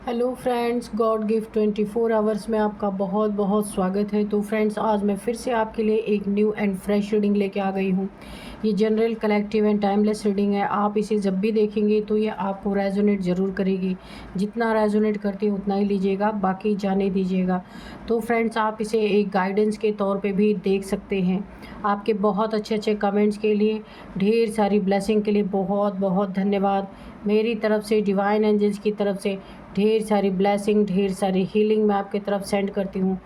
Hello friends, God gift 24 hours में आपका बहुत बहुत स्वागत है। तो फ्रेंड्स, आज मैं फिर से आपके लिए एक न्यू एंड फ्रेश रीडिंग लेके आ गई हूँ। ये general, collective and timeless reading है। आप इसे जब भी देखेंगे तो ये आपको रेजोनेट ज़रूर करेगी। जितना रेजोनेट करती है उतना ही लीजिएगा, बाकी जाने दीजिएगा। तो फ्रेंड्स, आप इसे एक गाइडेंस के तौर पे भी देख सकते हैं। आपके बहुत अच्छे अच्छे कमेंट्स के लिए, ढेर सारी ब्लेसिंग के लिए बहुत बहुत धन्यवाद। मेरी तरफ से, डिवाइन एंजल्स की तरफ से ढेर सारी ब्लेसिंग, ढेर सारी हीलिंग मैं आपकी तरफ सेंड करती हूँ।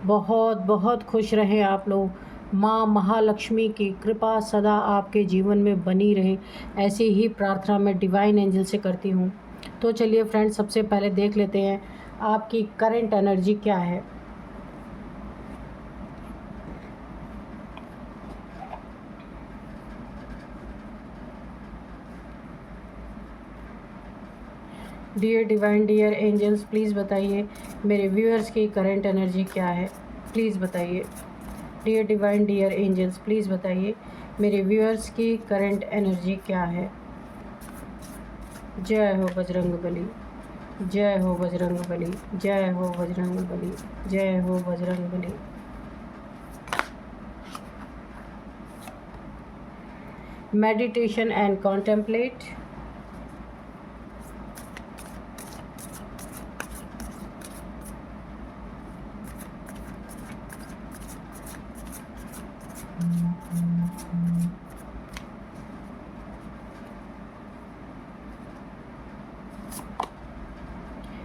बहुत बहुत खुश रहें आप लोग। माँ महालक्ष्मी की कृपा सदा आपके जीवन में बनी रहे, ऐसी ही प्रार्थना मैं डिवाइन एंजल से करती हूँ। तो चलिए फ्रेंड्स, सबसे पहले देख लेते हैं आपकी करंट एनर्जी क्या है। Dear divine, dear angels, please बताइए मेरे व्यूअर्स की करंट एनर्जी क्या है। प्लीज़ बताइए। Dear divine, dear angels, please बताइए मेरे व्यूअर्स की करंट एनर्जी क्या है। जय हो बजरंग बली, जय हो बजरंग बली, जय हो बजरंग बली, जय हो Bajrang Bali. Meditation and contemplate.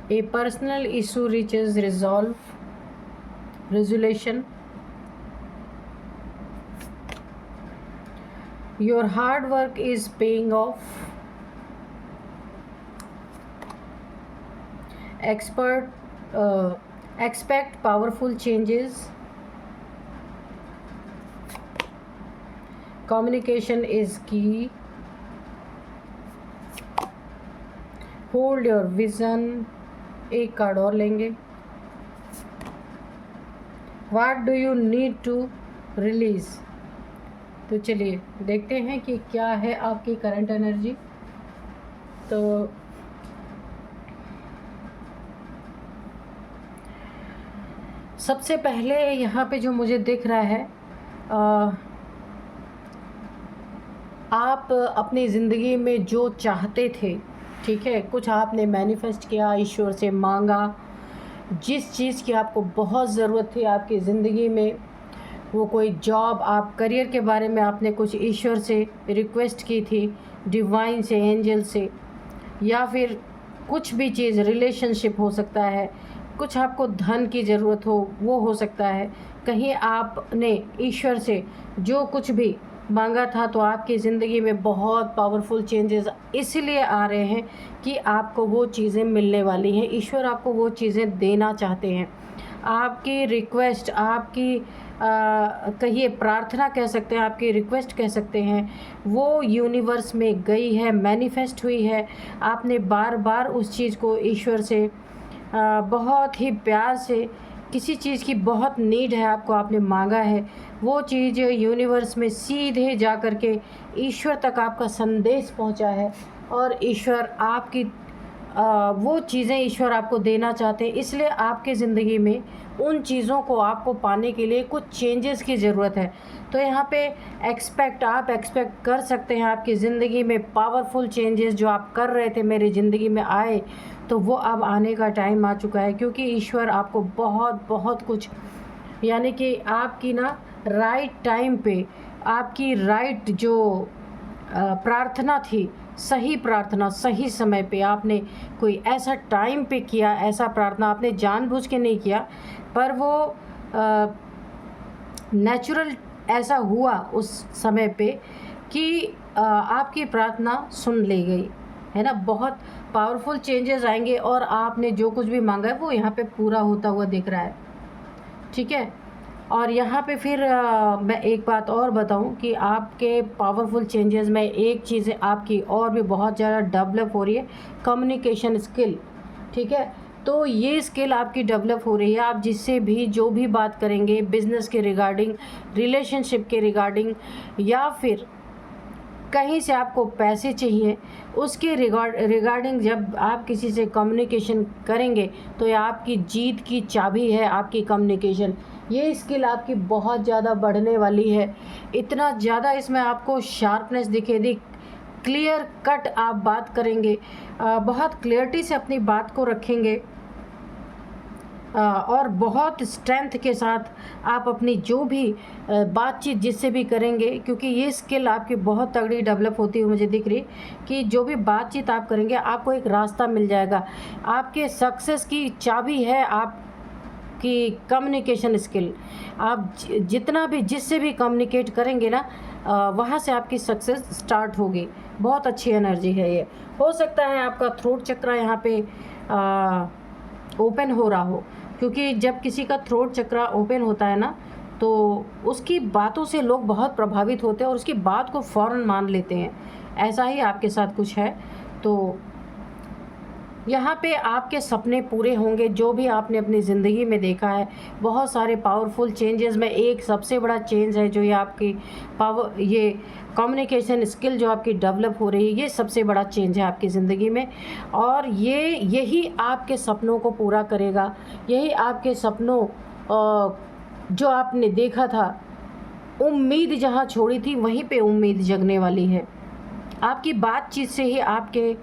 A personal issue reaches resolution. Your hard work is paying off. Expect powerful changes. Communication is key. Hold your vision. एक कार्ड और लेंगे। What do you need to release? तो चलिए देखते हैं कि क्या है आपकी करंट एनर्जी। तो सबसे पहले यहाँ पे जो मुझे दिख रहा है, आप अपनी ज़िंदगी में जो चाहते थे, ठीक है, कुछ आपने मैनिफेस्ट किया, ईश्वर से मांगा, जिस चीज़ की आपको बहुत ज़रूरत थी आपकी ज़िंदगी में, वो कोई जॉब, आप करियर के बारे में आपने कुछ ईश्वर से रिक्वेस्ट की थी, डिवाइन से, एंजल से, या फिर कुछ भी चीज़, रिलेशनशिप हो सकता है, कुछ आपको धन की ज़रूरत हो वो हो सकता है, कहीं आपने ईश्वर से जो कुछ भी मांगा था, तो आपकी ज़िंदगी में बहुत पावरफुल चेंजेस इसलिए आ रहे हैं कि आपको वो चीज़ें मिलने वाली हैं। ईश्वर आपको वो चीज़ें देना चाहते हैं। आपकी रिक्वेस्ट, आपकी कहिए प्रार्थना कह सकते हैं, आपकी रिक्वेस्ट कह सकते हैं, वो यूनिवर्स में गई है, मैनिफेस्ट हुई है। आपने बार बार उस चीज़ को ईश्वर से बहुत ही प्यार से, किसी चीज़ की बहुत नीड है आपको, आपने मांगा है, वो चीज़ यूनिवर्स में सीधे जा कर के ईश्वर तक आपका संदेश पहुंचा है, और ईश्वर आपकी वो चीज़ें ईश्वर आपको देना चाहते हैं। इसलिए आपके ज़िंदगी में उन चीज़ों को आपको पाने के लिए कुछ चेंजेस की ज़रूरत है। तो यहाँ पे आप एक्सपेक्ट कर सकते हैं आपकी ज़िंदगी में पावरफुल चेंजेस जो आप कर रहे थे मेरी ज़िंदगी में आए, तो वो अब आने का टाइम आ चुका है, क्योंकि ईश्वर आपको बहुत बहुत कुछ, यानी कि आपकी ना राइट टाइम पे, आपकी राइट जो प्रार्थना थी, सही प्रार्थना सही समय पे आपने कोई ऐसा टाइम पे किया, ऐसा प्रार्थना आपने जानबूझ के नहीं किया, पर वो नेचुरल ऐसा हुआ उस समय पे कि आपकी प्रार्थना सुन ली गई, है ना। बहुत पावरफुल चेंजेस आएंगे और आपने जो कुछ भी मांगा है वो यहाँ पे पूरा होता हुआ दिख रहा है, ठीक है। और यहाँ पे फिर मैं एक बात और बताऊँ कि आपके पावरफुल चेंजेस में एक चीज़ आपकी और भी बहुत ज़्यादा डेवलप हो रही है, कम्युनिकेशन स्किल, ठीक है। तो ये स्किल आपकी डेवलप हो रही है। आप जिससे भी जो भी बात करेंगे, बिज़नेस के रिगार्डिंग, रिलेशनशिप के रिगार्डिंग, या फिर कहीं से आपको पैसे चाहिए, उसके रिगार्डिंग जब आप किसी से कम्युनिकेशन करेंगे तो ये आपकी जीत की चाबी है, आपकी कम्युनिकेशन। ये स्किल आपकी बहुत ज़्यादा बढ़ने वाली है। इतना ज़्यादा इसमें आपको शार्पनेस दिखेगी, क्लियर कट आप बात करेंगे, बहुत क्लियरिटी से अपनी बात को रखेंगे, और बहुत स्ट्रेंथ के साथ आप अपनी जो भी बातचीत जिससे भी करेंगे, क्योंकि ये स्किल आपकी बहुत तगड़ी डेवलप होती हुई मुझे दिख रही कि जो भी बातचीत आप करेंगे आपको एक रास्ता मिल जाएगा। आपके सक्सेस की चाबी है आपकी कम्युनिकेशन स्किल। आप जितना भी जिससे भी कम्युनिकेट करेंगे ना, वहाँ से आपकी सक्सेस स्टार्ट होगी। बहुत अच्छी एनर्जी है ये। हो सकता है आपका थ्रोट चक्रा यहाँ पे ओपन हो रहा हो, क्योंकि जब किसी का थ्रोट चक्रा ओपन होता है ना, तो उसकी बातों से लोग बहुत प्रभावित होते हैं और उसकी बात को फ़ौरन मान लेते हैं। ऐसा ही आपके साथ कुछ है। तो यहाँ पे आपके सपने पूरे होंगे, जो भी आपने अपनी ज़िंदगी में देखा है। बहुत सारे पावरफुल चेंजेस में एक सबसे बड़ा चेंज है जो ये आपकी ये कम्युनिकेशन स्किल जो आपकी डेवलप हो रही है, ये सबसे बड़ा चेंज है आपकी ज़िंदगी में। और यही आपके सपनों को पूरा करेगा। यही आपके सपनों जो आपने देखा था, उम्मीद जहाँ छोड़ी थी वहीं पे उम्मीद जगने वाली है। आपकी बातचीत से ही आपके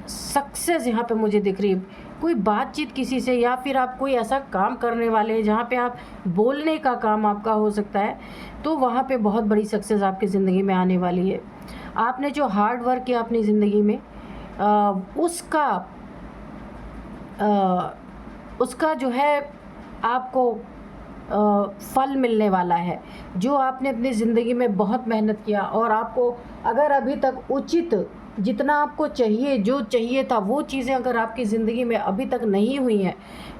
सक्सेस यहाँ पे मुझे दिख रही है। कोई बातचीत किसी से, या फिर आप कोई ऐसा काम करने वाले हैं जहाँ पे आप बोलने का काम आपका हो सकता है, तो वहाँ पे बहुत बड़ी सक्सेस आपकी ज़िंदगी में आने वाली है। आपने जो हार्ड वर्क किया अपनी ज़िंदगी में, उसका जो है आपको फल मिलने वाला है। जो आपने अपनी ज़िंदगी में बहुत मेहनत किया, और आपको अगर अभी तक उचित जितना आपको चाहिए, जो चाहिए था, वो चीज़ें अगर आपकी ज़िंदगी में अभी तक नहीं हुई हैं,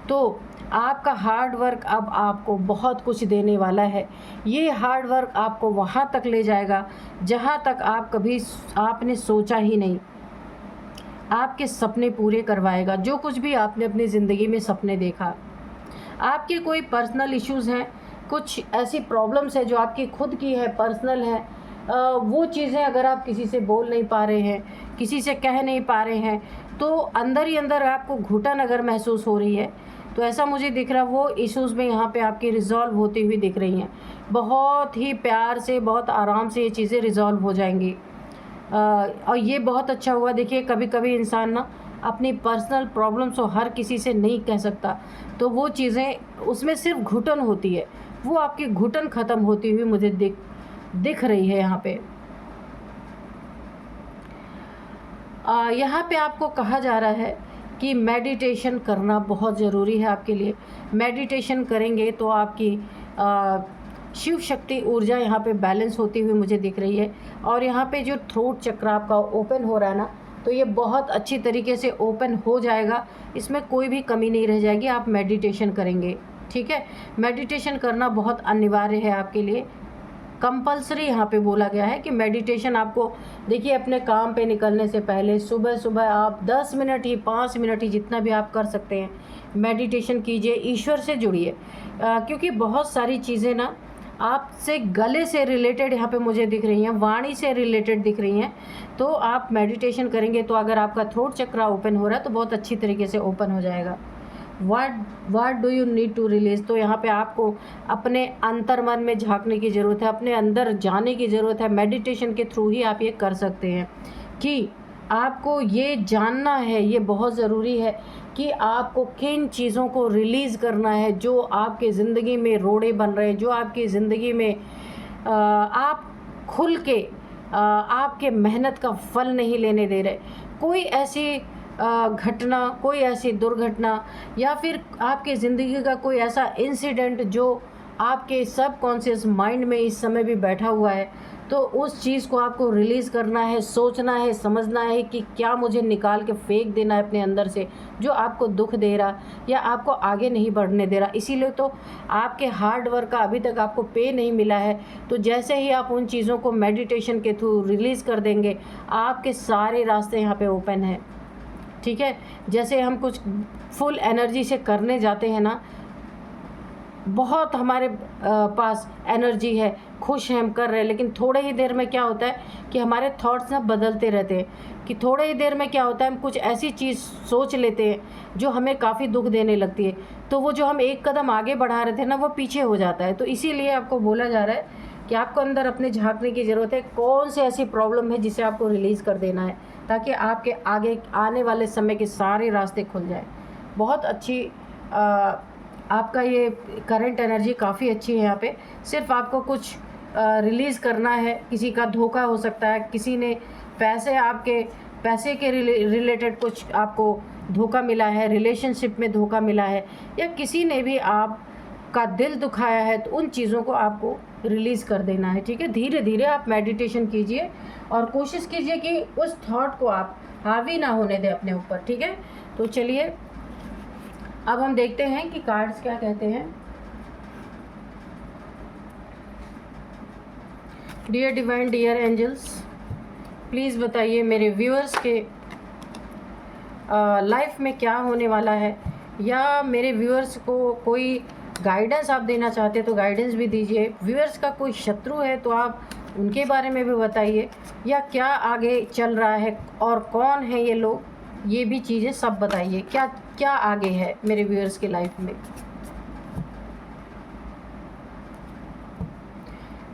तो आपका हार्ड वर्क अब आपको बहुत कुछ देने वाला है। ये हार्ड वर्क आपको वहाँ तक ले जाएगा जहाँ तक आपने सोचा ही नहीं। आपके सपने पूरे करवाएगा। जो कुछ भी आपने अपनी ज़िंदगी में सपने देखा, आपके कोई पर्सनल इश्यूज़ हैं, कुछ ऐसी प्रॉब्लम्स है जो आपकी खुद की है, पर्सनल है, वो चीज़ें अगर आप किसी से बोल नहीं पा रहे हैं, किसी से कह नहीं पा रहे हैं, तो अंदर ही अंदर आपको घुटन अगर महसूस हो रही है, तो ऐसा मुझे दिख रहा, वो इश्यूज़ में यहाँ पे आपकी रिज़ॉल्व होती हुई दिख रही हैं। बहुत ही प्यार से, बहुत आराम से ये चीज़ें रिज़ॉल्व हो जाएंगी। और ये बहुत अच्छा हुआ। देखिए, कभी कभी इंसान ना अपनी पर्सनल प्रॉब्लम्स को हर किसी से नहीं कह सकता, तो वो चीज़ें उसमें सिर्फ घुटन होती है, वो आपकी घुटन ख़त्म होती हुई मुझे दिख रही है यहाँ पे। यहाँ पे आपको कहा जा रहा है कि मेडिटेशन करना बहुत ज़रूरी है आपके लिए। मेडिटेशन करेंगे तो आपकी शिव शक्ति ऊर्जा यहाँ पे बैलेंस होती हुई मुझे दिख रही है। और यहाँ पे जो थ्रोट चक्र आपका ओपन हो रहा है ना, तो ये बहुत अच्छी तरीके से ओपन हो जाएगा, इसमें कोई भी कमी नहीं रह जाएगी। आप मेडिटेशन करेंगे, ठीक है। मेडिटेशन करना बहुत अनिवार्य है आपके लिए, कंपलसरी यहाँ पे बोला गया है कि मेडिटेशन आपको, देखिए, अपने काम पे निकलने से पहले सुबह सुबह आप 10 मिनट ही, 5 मिनट ही, जितना भी आप कर सकते हैं, मेडिटेशन कीजिए, ईश्वर से जुड़िए। क्योंकि बहुत सारी चीज़ें ना आपसे गले से रिलेटेड यहाँ पे मुझे दिख रही हैं, वाणी से रिलेटेड दिख रही हैं। तो आप मेडिटेशन करेंगे तो अगर आपका थ्रोट चक्र ओपन हो रहा है तो बहुत अच्छी तरीके से ओपन हो जाएगा। What do you need to release, तो यहाँ पे आपको अपने अंतर मन में झांकने की ज़रूरत है, अपने अंदर जाने की ज़रूरत है। मेडिटेशन के थ्रू ही आप ये कर सकते हैं कि आपको ये जानना है, ये बहुत ज़रूरी है कि आपको किन चीज़ों को रिलीज़ करना है जो आपके ज़िंदगी में रोड़े बन रहे हैं, जो आपकी ज़िंदगी में आप खुल के आपके मेहनत का फल नहीं लेने दे रहे। कोई ऐसी घटना, कोई ऐसी दुर्घटना, या फिर आपके ज़िंदगी का कोई ऐसा इंसिडेंट जो आपके सबकॉन्शियस माइंड में इस समय भी बैठा हुआ है, तो उस चीज़ को आपको रिलीज़ करना है, सोचना है, समझना है कि क्या मुझे निकाल के फेंक देना है अपने अंदर से, जो आपको दुख दे रहा या आपको आगे नहीं बढ़ने दे रहा। इसीलिए तो आपके हार्ड वर्क का अभी तक आपको पे नहीं मिला है। तो जैसे ही आप उन चीज़ों को मेडिटेशन के थ्रू रिलीज़ कर देंगे, आपके सारे रास्ते यहाँ पे ओपन हैं, ठीक है। जैसे हम कुछ फुल एनर्जी से करने जाते हैं ना, बहुत हमारे पास एनर्जी है, खुश हैं, हम कर रहे हैं, लेकिन थोड़े ही देर में क्या होता है कि हमारे थॉट्स ना बदलते रहते हैं, कि थोड़े ही देर में क्या होता है हम कुछ ऐसी चीज़ सोच लेते हैं जो हमें काफ़ी दुख देने लगती है, तो वो जो हम एक कदम आगे बढ़ा रहे थे ना वो पीछे हो जाता है। तो इसीलिए आपको बोला जा रहा है कि आपको अंदर अपने झांकने की ज़रूरत है, कौन सी ऐसी प्रॉब्लम है जिसे आपको रिलीज़ कर देना है, ताकि आपके आगे आने वाले समय के सारे रास्ते खुल जाए। बहुत अच्छी आपका ये करंट एनर्जी काफ़ी अच्छी है यहाँ पे। सिर्फ आपको कुछ रिलीज़ करना है। किसी का धोखा हो सकता है, किसी ने पैसे के रिलेटेड कुछ आपको धोखा मिला है, रिलेशनशिप में धोखा मिला है, या किसी ने भी आपका दिल दुखाया है, तो उन चीज़ों को आपको रिलीज़ कर देना है। ठीक है, धीरे धीरे आप मेडिटेशन कीजिए और कोशिश कीजिए कि उस थॉट को आप हावी ना होने दें अपने ऊपर। ठीक है, तो चलिए अब हम देखते हैं कि कार्ड्स क्या कहते हैं। Dear divine, dear angels, please बताइए मेरे व्यूअर्स के लाइफ में क्या होने वाला है, या मेरे व्यूअर्स को कोई गाइडेंस आप देना चाहते हैं तो गाइडेंस भी दीजिए। व्यूअर्स का कोई शत्रु है तो आप उनके बारे में भी बताइए, या क्या आगे चल रहा है और कौन है ये लोग, ये भी चीज़ें सब बताइए। क्या क्या आगे है मेरे व्यूअर्स की लाइफ में।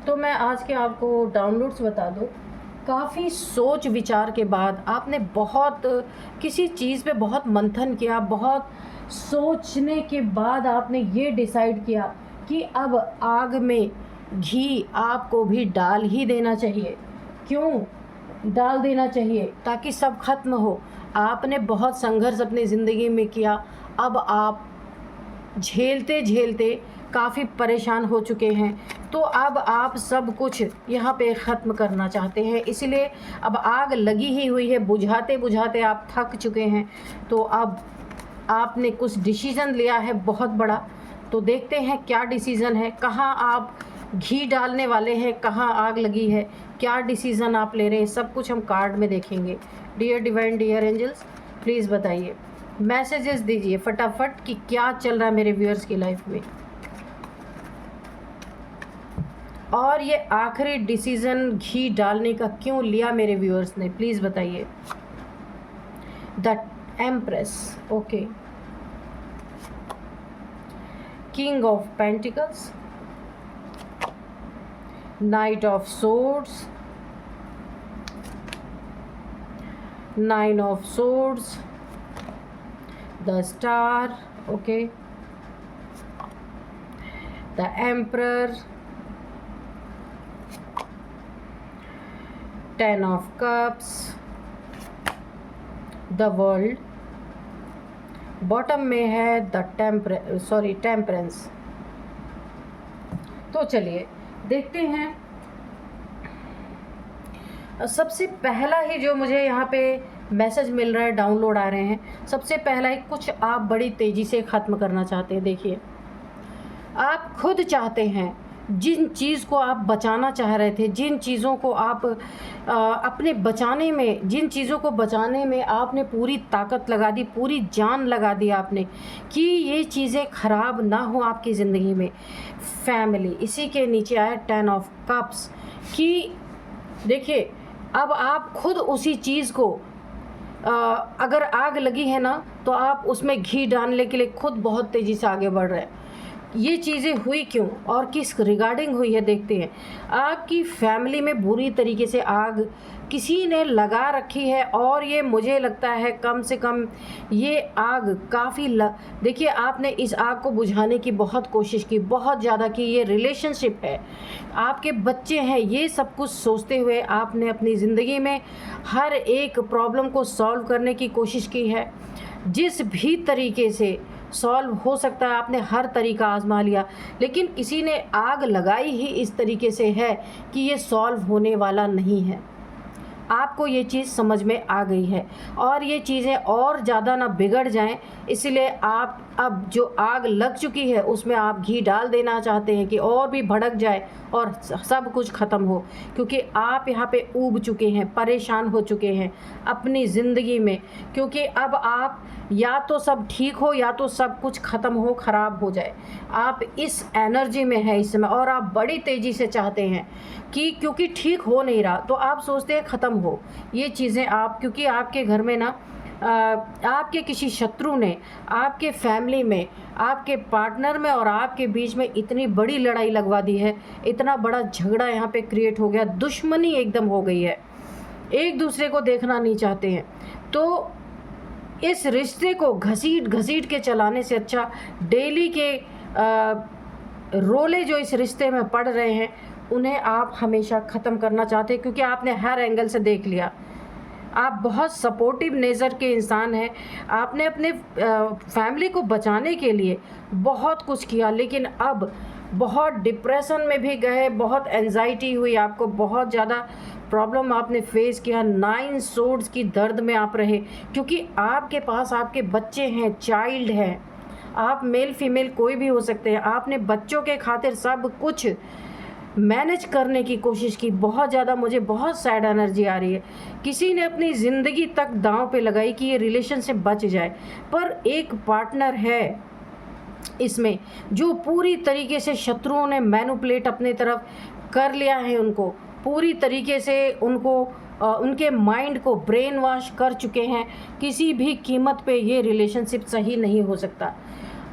तो मैं आज के आपको डाउनलोड्स बता दूं। काफ़ी सोच विचार के बाद आपने बहुत किसी चीज़ पे बहुत मंथन किया, बहुत सोचने के बाद आपने ये डिसाइड किया कि अब आग में घी आपको भी डाल ही देना चाहिए। क्यों डाल देना चाहिए? ताकि सब खत्म हो। आपने बहुत संघर्ष अपनी ज़िंदगी में किया, अब आप झेलते झेलते काफ़ी परेशान हो चुके हैं, तो अब आप सब कुछ यहाँ पे ख़त्म करना चाहते हैं। इसलिए अब आग लगी ही हुई है, बुझाते बुझाते आप थक चुके हैं, तो अब आपने कुछ डिसीज़न लिया है बहुत बड़ा। तो देखते हैं क्या डिसीज़न है, कहाँ आप घी डालने वाले हैं, कहाँ आग लगी है, क्या डिसीज़न आप ले रहे हैं, सब कुछ हम कार्ड में देखेंगे। Dear divine, dear angels, please बताइए, मैसेजेस दीजिए फटाफट कि क्या चल रहा है मेरे व्यूअर्स की लाइफ में। और ये आखिरी डिसीज़न घी डालने का क्यों लिया मेरे व्यूअर्स ने, प्लीज़ बताइए। The empress, okay, king of pentacles, night of swords, nine of swords, the star, okay, the emperor, 10 of cups, the world, bottom में है द टेम्परेंस। तो चलिए देखते हैं। सबसे पहला ही जो मुझे यहाँ पे मैसेज मिल रहा है, डाउनलोड आ रहे हैं, सबसे पहला ही कुछ आप बड़ी तेज़ी से ख़त्म करना चाहते हैं। देखिए, आप खुद चाहते हैं जिन चीज़ को आप बचाना चाह रहे थे, जिन चीज़ों को आप अपने बचाने में, जिन चीज़ों को बचाने में आपने पूरी ताकत लगा दी, पूरी जान लगा दी आपने, कि ये चीज़ें ख़राब ना हो आपकी ज़िंदगी में। फैमिली, इसी के नीचे आया 10 ऑफ कप्स, कि देखिए अब आप खुद उसी चीज़ को अगर आग लगी है ना, तो आप उसमें घी डालने के लिए खुद बहुत तेज़ी से आगे बढ़ रहे हैं। ये चीज़ें हुई क्यों और किस रिगार्डिंग हुई है, देखते हैं। आपकी फैमिली में बुरी तरीके से आग किसी ने लगा रखी है, और ये मुझे लगता है कम से कम ये आग काफ़ी देखिए, आपने इस आग को बुझाने की बहुत कोशिश की, बहुत ज़्यादा की। ये रिलेशनशिप है, आपके बच्चे हैं, ये सब कुछ सोचते हुए आपने अपनी ज़िंदगी में हर एक प्रॉब्लम को सॉल्व करने की कोशिश की है। जिस भी तरीके से सॉल्व हो सकता है आपने हर तरीका आजमा लिया, लेकिन किसी ने आग लगाई ही इस तरीके से है कि ये सॉल्व होने वाला नहीं है। आपको ये चीज़ समझ में आ गई है और ये चीज़ें और ज़्यादा ना बिगड़ जाएं, इसलिए आप अब जो आग लग चुकी है उसमें आप घी डाल देना चाहते हैं कि और भी भड़क जाए और सब कुछ ख़त्म हो, क्योंकि आप यहाँ पे ऊब चुके हैं, परेशान हो चुके हैं अपनी ज़िंदगी में, क्योंकि अब आप या तो सब ठीक हो या तो सब कुछ ख़त्म हो, ख़राब हो जाए। आप इस एनर्जी में हैं इस समय और आप बड़ी तेज़ी से चाहते हैं कि क्योंकि ठीक हो नहीं रहा तो आप सोचते हैं ख़त्म हो ये चीज़ें। आप क्योंकि आपके घर में ना आपके किसी शत्रु ने आपके फैमिली में, आपके पार्टनर में और आपके बीच में इतनी बड़ी लड़ाई लगवा दी है, इतना बड़ा झगड़ा यहाँ पे क्रिएट हो गया, दुश्मनी एकदम हो गई है, एक दूसरे को देखना नहीं चाहते हैं। तो इस रिश्ते को घसीट घसीट के चलाने से अच्छा डेली के रोले जो इस रिश्ते में पड़ रहे हैं उन्हें आप हमेशा ख़त्म करना चाहते हैं, क्योंकि आपने हर एंगल से देख लिया। आप बहुत सपोर्टिव नेचर के इंसान हैं, आपने अपने फैमिली को बचाने के लिए बहुत कुछ किया, लेकिन अब बहुत डिप्रेशन में भी गए, बहुत एंजाइटी हुई आपको, बहुत ज़्यादा प्रॉब्लम आपने फेस किया, 9 सोर्ड्स की दर्द में आप रहे, क्योंकि आपके पास आपके बच्चे हैं, चाइल्ड हैं, आप मेल फीमेल कोई भी हो सकते हैं। आपने बच्चों के खातिर सब कुछ मैनेज करने की कोशिश की, बहुत ज़्यादा। मुझे बहुत सैड एनर्जी आ रही है, किसी ने अपनी ज़िंदगी तक दांव पे लगाई कि ये रिलेशन से बच जाए, पर एक पार्टनर है इसमें जो पूरी तरीके से शत्रुओं ने मैनिपुलेट अपने तरफ कर लिया है, उनको पूरी तरीके से उनको उनके माइंड को ब्रेन वॉश कर चुके हैं। किसी भी कीमत पे ये रिलेशनशिप सही नहीं हो सकता।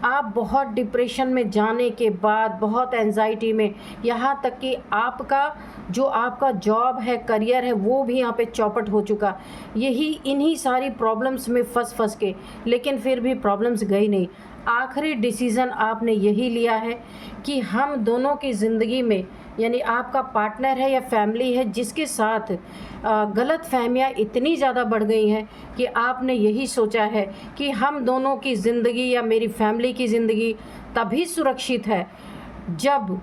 आप बहुत डिप्रेशन में जाने के बाद, बहुत एंजाइटी में, यहाँ तक कि आपका जॉब है, करियर है, वो भी यहाँ पे चौपट हो चुका, यही इन्हीं सारी प्रॉब्लम्स में फंस के, लेकिन फिर भी प्रॉब्लम्स गई नहीं। आखिरी डिसीज़न आपने यही लिया है कि हम दोनों की ज़िंदगी में, यानी आपका पार्टनर है या फैमिली है जिसके साथ गलत फहमियाँ इतनी ज़्यादा बढ़ गई हैं कि आपने यही सोचा है कि हम दोनों की ज़िंदगी या मेरी फैमिली की ज़िंदगी तभी सुरक्षित है जब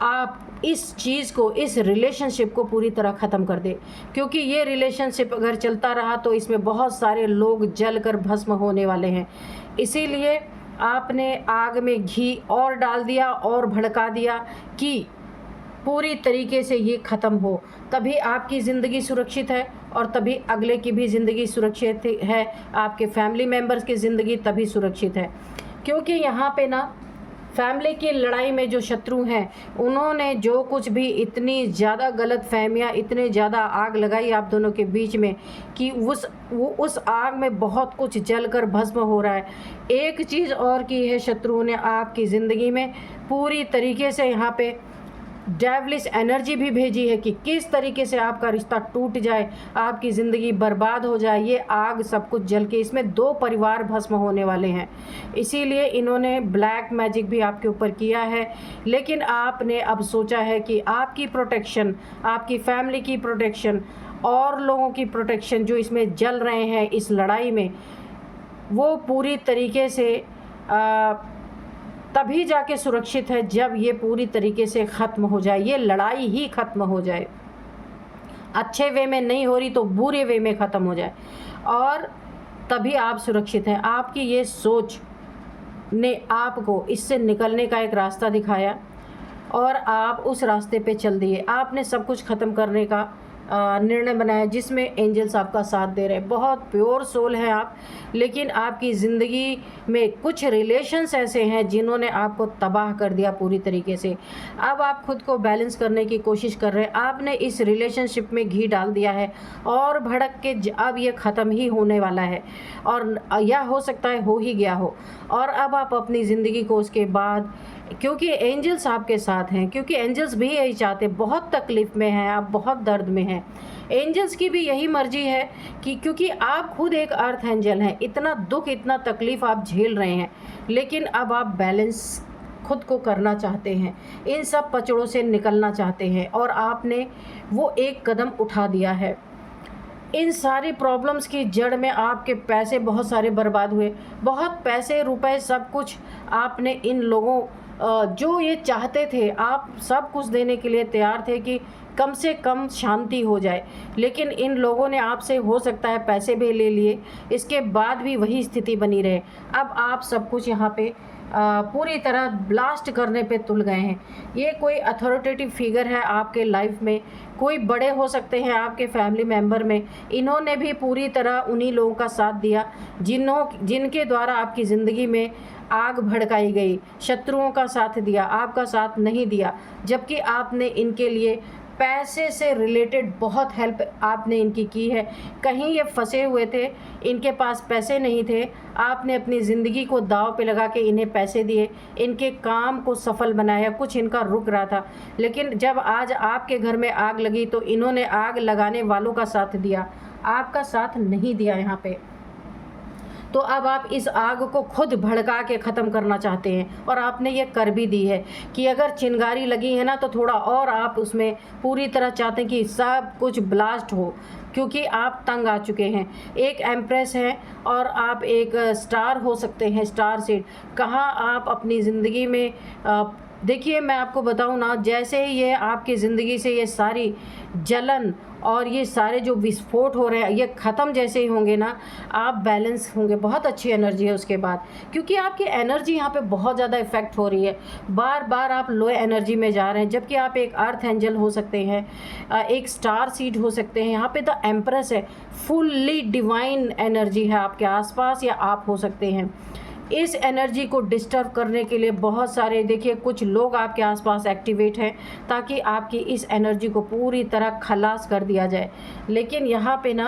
आप इस चीज़ को, इस रिलेशनशिप को पूरी तरह ख़त्म कर दे, क्योंकि ये रिलेशनशिप अगर चलता रहा तो इसमें बहुत सारे लोग जलकर भस्म होने वाले हैं। इसीलिए आपने आग में घी और डाल दिया और भड़का दिया कि पूरी तरीके से ये ख़त्म हो, तभी आपकी ज़िंदगी सुरक्षित है और तभी अगले की भी ज़िंदगी सुरक्षित है, आपके फैमिली मेम्बर्स की ज़िंदगी तभी सुरक्षित है। क्योंकि यहाँ पे ना फैमिली की लड़ाई में जो शत्रु हैं उन्होंने जो कुछ भी इतनी ज़्यादा गलत फहमियाँ, इतने ज़्यादा आग लगाई आप दोनों के बीच में कि उस आग में बहुत कुछ जलकर भस्म हो रहा है। एक चीज़ और की है शत्रुओं ने आपकी ज़िंदगी में, पूरी तरीके से यहाँ पे डेविलिश एनर्जी भी भेजी है कि किस तरीके से आपका रिश्ता टूट जाए, आपकी ज़िंदगी बर्बाद हो जाए। ये आग सब कुछ जल के, इसमें 2 परिवार भस्म होने वाले हैं, इसीलिए इन्होंने ब्लैक मैजिक भी आपके ऊपर किया है। लेकिन आपने अब सोचा है कि आपकी प्रोटेक्शन, आपकी फैमिली की प्रोटेक्शन और लोगों की प्रोटेक्शन जो इसमें जल रहे हैं इस लड़ाई में, वो पूरी तरीके से तभी जाके सुरक्षित है जब ये पूरी तरीके से ख़त्म हो जाए, ये लड़ाई ही ख़त्म हो जाए। अच्छे वे में नहीं हो रही तो बुरे वे में ख़त्म हो जाए, और तभी आप सुरक्षित हैं। आपकी ये सोच ने आपको इससे निकलने का एक रास्ता दिखाया और आप उस रास्ते पे चल दिए। आपने सब कुछ ख़त्म करने का निर्णय बनाया, जिसमें एंजल्स आपका साथ दे रहे हैं। बहुत प्योर सोल है आप, लेकिन आपकी ज़िंदगी में कुछ रिलेशंस ऐसे हैं जिन्होंने आपको तबाह कर दिया पूरी तरीके से। अब आप खुद को बैलेंस करने की कोशिश कर रहे हैं। आपने इस रिलेशनशिप में घी डाल दिया है और भड़क के अब ये ख़त्म ही होने वाला है, और या हो सकता है हो ही गया हो। और अब आप अपनी ज़िंदगी को उसके बाद, क्योंकि एंजल्स आपके साथ हैं, क्योंकि एंजल्स भी यही चाहते, बहुत तकलीफ़ में हैं आप, बहुत दर्द में हैं, एंजल्स की भी यही मर्जी है कि, क्योंकि आप खुद एक अर्थ एंजल हैं, इतना दुख, इतना तकलीफ़ आप झेल रहे हैं, लेकिन अब आप बैलेंस खुद को करना चाहते हैं, इन सब पचड़ों से निकलना चाहते हैं, और आपने वो एक कदम उठा दिया है। इन सारी प्रॉब्लम्स की जड़ में आपके पैसे बहुत सारे बर्बाद हुए, बहुत पैसे, रुपए, सब कुछ आपने इन लोगों जो ये चाहते थे, आप सब कुछ देने के लिए तैयार थे कि कम से कम शांति हो जाए। लेकिन इन लोगों ने आपसे हो सकता है पैसे भी ले लिए, इसके बाद भी वही स्थिति बनी रहे। अब आप सब कुछ यहाँ पे पूरी तरह ब्लास्ट करने पे तुल गए हैं। ये कोई अथॉरिटेटिव फिगर है आपके लाइफ में, कोई बड़े हो सकते हैं आपके फैमिली मेम्बर में, इन्होंने भी पूरी तरह उन्हीं लोगों का साथ दिया जिनके द्वारा आपकी ज़िंदगी में आग भड़काई गई। शत्रुओं का साथ दिया, आपका साथ नहीं दिया, जबकि आपने इनके लिए पैसे से रिलेटेड बहुत हेल्प आपने इनकी की है। कहीं ये फंसे हुए थे, इनके पास पैसे नहीं थे, आपने अपनी ज़िंदगी को दांव पे लगा के इन्हें पैसे दिए, इनके काम को सफल बनाया, कुछ इनका रुक रहा था। लेकिन जब आज आपके घर में आग लगी तो इन्होंने आग लगाने वालों का साथ दिया, आपका साथ नहीं दिया यहाँ पे। तो अब आप इस आग को खुद भड़का के ख़त्म करना चाहते हैं, और आपने ये कर भी दी है कि अगर चिंगारी लगी है ना तो थोड़ा और आप उसमें पूरी तरह चाहते हैं कि सब कुछ ब्लास्ट हो, क्योंकि आप तंग आ चुके हैं। एक एम्प्रेस है और आप एक स्टार हो सकते हैं, स्टार सीड। कहाँ आप अपनी ज़िंदगी में देखिए, मैं आपको बताऊं ना, जैसे ही ये आपकी ज़िंदगी से ये सारी जलन और ये सारे जो विस्फोट हो रहे हैं ये ख़त्म जैसे ही होंगे ना, आप बैलेंस होंगे। बहुत अच्छी एनर्जी है उसके बाद, क्योंकि आपकी एनर्जी यहाँ पे बहुत ज़्यादा इफ़ेक्ट हो रही है। बार बार आप लो एनर्जी में जा रहे हैं, जबकि आप एक अर्थ एंजल हो सकते हैं, एक स्टार सीड हो सकते हैं। यहाँ पे द एम्प्रेस है, फुल्ली डिवाइन एनर्जी है आपके आसपास, या आप हो सकते हैं। इस एनर्जी को डिस्टर्ब करने के लिए बहुत सारे, देखिए, कुछ लोग आपके आसपास एक्टिवेट हैं ताकि आपकी इस एनर्जी को पूरी तरह खलास कर दिया जाए। लेकिन यहाँ पे ना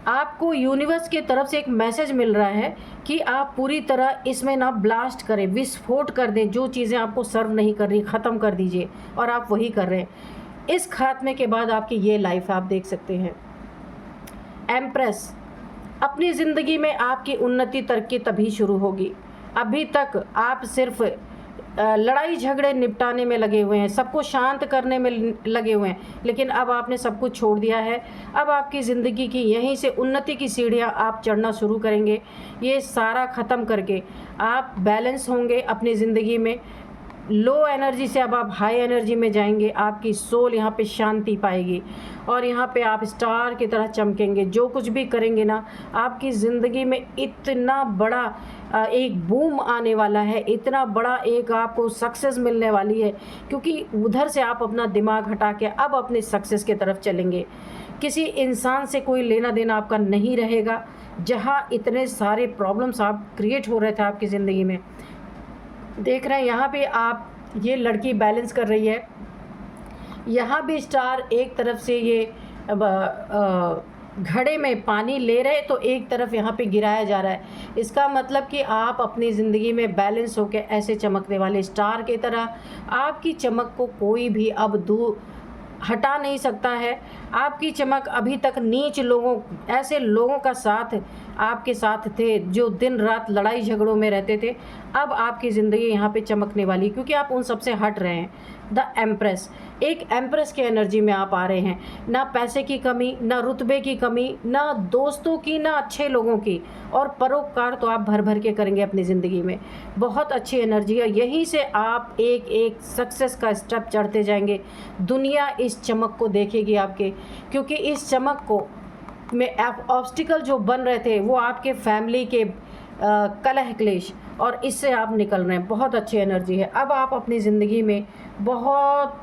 आपको यूनिवर्स की तरफ से एक मैसेज मिल रहा है कि आप पूरी तरह इसमें ना ब्लास्ट करें, विस्फोट कर दें। जो चीज़ें आपको सर्व नहीं कर रही, ख़त्म कर दीजिए, और आप वही कर रहे हैं। इस खात्मे के बाद आपकी ये लाइफ आप देख सकते हैं। एम्प्रेस, अपनी ज़िंदगी में आपकी उन्नति तरक्की तभी शुरू होगी। अभी तक आप सिर्फ लड़ाई झगड़े निपटाने में लगे हुए हैं, सबको शांत करने में लगे हुए हैं, लेकिन अब आपने सब कुछ छोड़ दिया है। अब आपकी ज़िंदगी की यहीं से उन्नति की सीढ़ियाँ आप चढ़ना शुरू करेंगे। ये सारा ख़त्म करके आप बैलेंस होंगे अपनी ज़िंदगी में। लो एनर्जी से अब आप हाई एनर्जी में जाएंगे, आपकी सोल यहाँ पे शांति पाएगी, और यहाँ पे आप स्टार की तरह चमकेंगे। जो कुछ भी करेंगे ना, आपकी ज़िंदगी में इतना बड़ा एक बूम आने वाला है, इतना बड़ा एक आपको सक्सेस मिलने वाली है, क्योंकि उधर से आप अपना दिमाग हटा के अब अपने सक्सेस की तरफ चलेंगे। किसी इंसान से कोई लेना देना आपका नहीं रहेगा। जहाँ इतने सारे प्रॉब्लम्स आप क्रिएट हो रहे थे आपकी ज़िंदगी में, देख रहे हैं यहाँ पे आप, ये लड़की बैलेंस कर रही है, यहाँ भी स्टार एक तरफ से ये घड़े में पानी ले रहे, तो एक तरफ यहाँ पे गिराया जा रहा है। इसका मतलब कि आप अपनी ज़िंदगी में बैलेंस होकर ऐसे चमकने वाले स्टार की तरह, आपकी चमक को कोई भी अब दूर हटा नहीं सकता है। आपकी चमक अभी तक नीच लोगों, ऐसे लोगों का साथ आपके साथ थे जो दिन रात लड़ाई झगड़ों में रहते थे, अब आपकी ज़िंदगी यहाँ पे चमकने वाली, क्योंकि आप उन सब से हट रहे हैं। द एम्प्रेस, एक एम्प्रेस की एनर्जी में आप आ रहे हैं। ना पैसे की कमी, ना रुतबे की कमी, ना दोस्तों की, ना अच्छे लोगों की, और परोपकार तो आप भर भर के करेंगे अपनी ज़िंदगी में। बहुत अच्छी एनर्जी है, यहीं से आप एक एक सक्सेस का स्टेप चढ़ते जाएंगे। दुनिया इस चमक को देखेगी आपके, क्योंकि इस चमक को में ऑब्स्टिकल जो बन रहे थे वो आपके फैमिली के कलह क्लेश, और इससे आप निकल रहे हैं। बहुत अच्छी एनर्जी है। अब आप अपनी ज़िंदगी में बहुत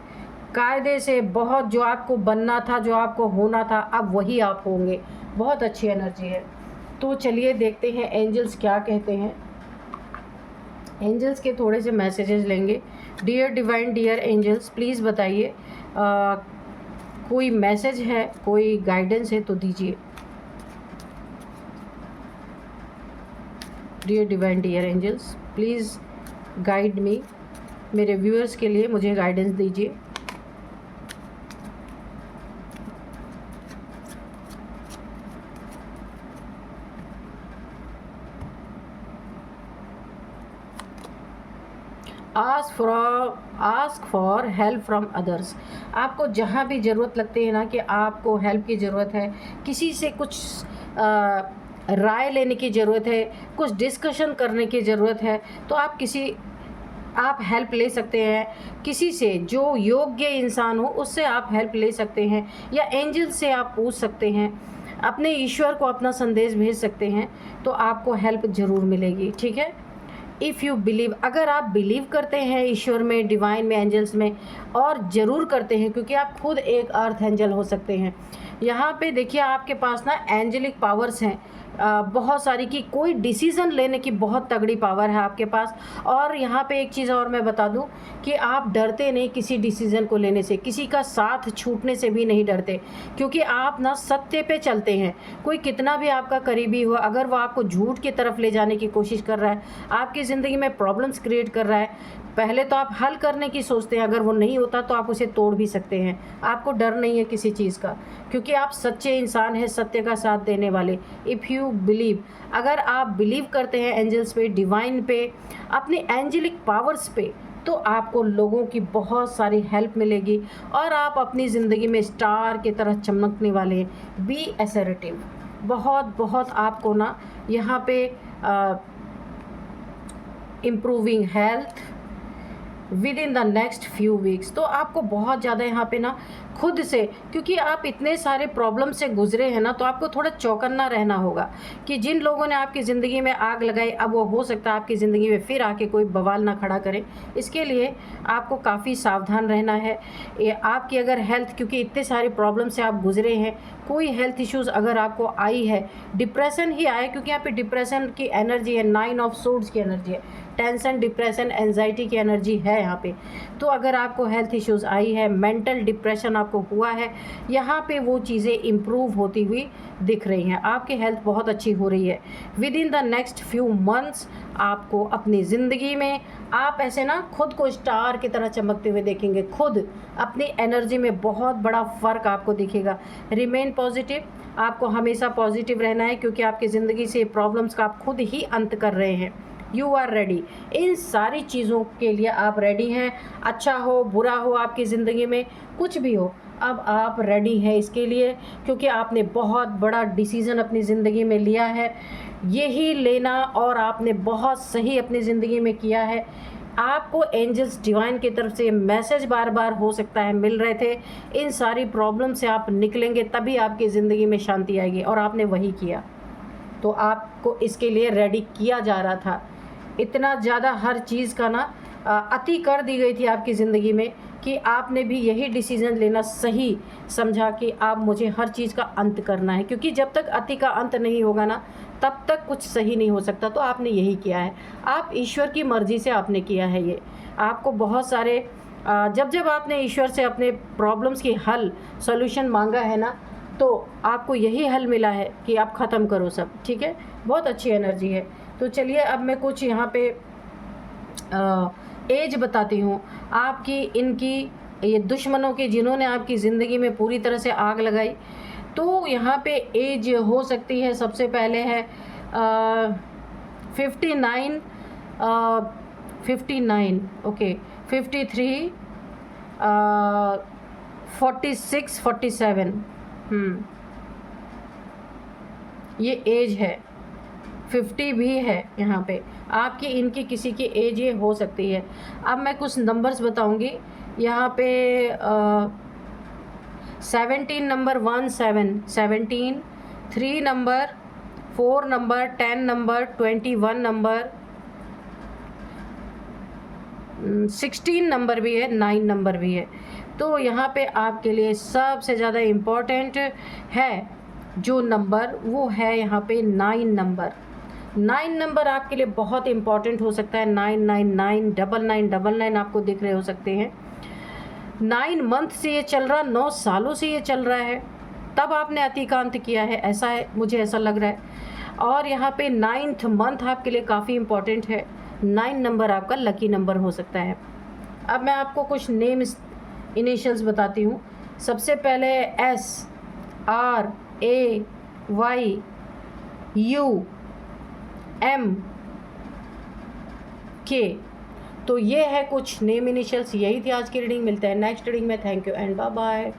कायदे से, बहुत जो आपको बनना था, जो आपको होना था, अब वही आप होंगे। बहुत अच्छी एनर्जी है। तो चलिए देखते हैं एंजल्स क्या कहते हैं। एंजल्स के थोड़े से मैसेजेस लेंगे। Dear divine, dear angels, please बताइए कोई मैसेज है, कोई गाइडेंस है तो दीजिए। Dear divine, dear angels, please guide me. मेरे व्यूअर्स के लिए मुझे गाइडेंस दीजिए। Ask for help from others. आपको जहाँ भी ज़रूरत लगती है ना कि आपको हेल्प की ज़रूरत है, किसी से कुछ राय लेने की ज़रूरत है, कुछ डिस्कशन करने की ज़रूरत है, तो आप आप हेल्प ले सकते हैं किसी से, जो योग्य इंसान हो उससे आप हेल्प ले सकते हैं, या एंजल से आप पूछ सकते हैं, अपने ईश्वर को अपना संदेश भेज सकते हैं, तो आपको हेल्प ज़रूर मिलेगी। ठीक है, इफ़ यू बिलीव, अगर आप बिलीव करते हैं ईश्वर में, डिवाइन में, एंजल्स में, और ज़रूर करते हैं, क्योंकि आप खुद एक अर्थ एंजल हो सकते हैं। यहाँ पे देखिए आपके पास ना एंजेलिक पावर्स हैं बहुत सारी, की कोई डिसीज़न लेने की बहुत तगड़ी पावर है आपके पास। और यहाँ पे एक चीज़ और मैं बता दूँ कि आप डरते नहीं किसी डिसीज़न को लेने से, किसी का साथ छूटने से भी नहीं डरते, क्योंकि आप ना सत्य पे चलते हैं। कोई कितना भी आपका करीबी हो, अगर वो आपको झूठ की तरफ ले जाने की कोशिश कर रहा है, आपकी ज़िंदगी में प्रॉब्लम्स क्रिएट कर रहा है, पहले तो आप हल करने की सोचते हैं, अगर वो नहीं होता तो आप उसे तोड़ भी सकते हैं। आपको डर नहीं है किसी चीज़ का, क्योंकि आप सच्चे इंसान हैं, सत्य का साथ देने वाले। इफ़ यू बिलीव, अगर आप बिलीव करते हैं एंजल्स पे, डिवाइन पे, अपने एंजेलिक पावर्स पे, तो आपको लोगों की बहुत सारी हेल्प मिलेगी और आप अपनी ज़िंदगी में स्टार की तरह चमकने वाले हैं। बी असर्टिव, बहुत बहुत आपको ना यहाँ पे improving health with in the next few weeks. तो आपको बहुत ज़्यादा यहाँ पे ना खुद से, क्योंकि आप इतने सारे प्रॉब्लम से गुजरे हैं ना, तो आपको थोड़ा चौकन्ना रहना होगा कि जिन लोगों ने आपकी ज़िंदगी में आग लगाई, अब वो हो सकता है आपकी ज़िंदगी में फिर आके कोई बवाल ना खड़ा करें। इसके लिए आपको काफ़ी सावधान रहना है। ये आपकी अगर हेल्थ, क्योंकि इतने सारे प्रॉब्लम से आप गुजरे हैं, कोई हेल्थ इश्यूज़ अगर आपको आई है, डिप्रेशन ही आए, क्योंकि यहाँ पे डिप्रेशन की एनर्जी है, 9 ऑफ सोर्ड्स की एनर्जी है, टेंशन, डिप्रेशन, एंजाइटी की एनर्जी है यहाँ पे। तो अगर आपको हेल्थ इश्यूज़ आई है, मेंटल डिप्रेशन आपको हुआ है, यहाँ पे वो चीज़ें इम्प्रूव होती हुई दिख रही हैं। आपकी हेल्थ बहुत अच्छी हो रही है। With in the next few months आपको अपनी ज़िंदगी में आप ऐसे ना खुद को स्टार की तरह चमकते हुए देखेंगे। खुद अपनी एनर्जी में बहुत बड़ा फ़र्क आपको दिखेगा। रिमेन पॉजिटिव, आपको हमेशा पॉजिटिव रहना है, क्योंकि आपकी ज़िंदगी से प्रॉब्लम्स का आप खुद ही अंत कर रहे हैं। यू आर रेडी, इन सारी चीज़ों के लिए आप रेडी हैं। अच्छा हो, बुरा हो, आपकी ज़िंदगी में कुछ भी हो, अब आप रेडी हैं इसके लिए, क्योंकि आपने बहुत बड़ा डिसीज़न अपनी ज़िंदगी में लिया है। यही लेना और आपने बहुत सही अपनी ज़िंदगी में किया है। आपको एंजल्स डिवाइन की तरफ से मैसेज बार बार हो सकता है मिल रहे थे, इन सारी प्रॉब्लम से आप निकलेंगे, तभी आपकी ज़िंदगी में शांति आएगी, और आपने वही किया। तो आपको इसके लिए रेडी किया जा रहा था। इतना ज़्यादा हर चीज़ का ना अति कर दी गई थी आपकी ज़िंदगी में, कि आपने भी यही डिसीज़न लेना सही समझा कि आप मुझे हर चीज़ का अंत करना है, क्योंकि जब तक अति का अंत नहीं होगा ना, तब तक कुछ सही नहीं हो सकता। तो आपने यही किया है, आप ईश्वर की मर्ज़ी से आपने किया है ये। आपको बहुत सारे जब जब आपने ईश्वर से अपने प्रॉब्लम्स की हल सॉल्यूशन मांगा है ना, तो आपको यही हल मिला है कि आप ख़त्म करो सब। ठीक है, बहुत अच्छी एनर्जी है। तो चलिए अब मैं कुछ यहाँ पे एज बताती हूँ आपकी, इनकी, ये दुश्मनों की, जिन्होंने आपकी ज़िंदगी में पूरी तरह से आग लगाई। तो यहाँ पे एज हो सकती है, सबसे पहले है 59, 59, ओके, 53, 46, 47, ये एज है। 50 भी है यहाँ पे आपकी, इनकी किसी की एज ये हो सकती है। अब मैं कुछ नंबर्स बताऊँगी यहाँ पे। 17 number, 17, 3 number, 4 number, 10 number, 21 number, 16 number भी है, 9 नंबर भी है। तो यहाँ पे आपके लिए सबसे ज़्यादा इम्पोर्टेंट है जो नंबर, वो है यहाँ पे 9 नंबर। 9 नंबर आपके लिए बहुत इम्पॉर्टेंट हो सकता है। 999, 9999 आपको दिख रहे हो सकते हैं। 9 मंथ से ये चल रहा, 9 सालों से ये चल रहा है, तब आपने अतिकांत किया है, ऐसा है, मुझे ऐसा लग रहा है। और यहाँ पे 9th मंथ आपके लिए काफ़ी इम्पॉर्टेंट है। 9 नंबर आपका लकी नंबर हो सकता है। अब मैं आपको कुछ नेम इनिशियल्स बताती हूँ। सबसे पहले SRAYUMK। तो ये है कुछ नेम इनिशियल्स। यही थी आज की रीडिंग। मिलते हैं नेक्स्ट रीडिंग में। Thank you and bye bye.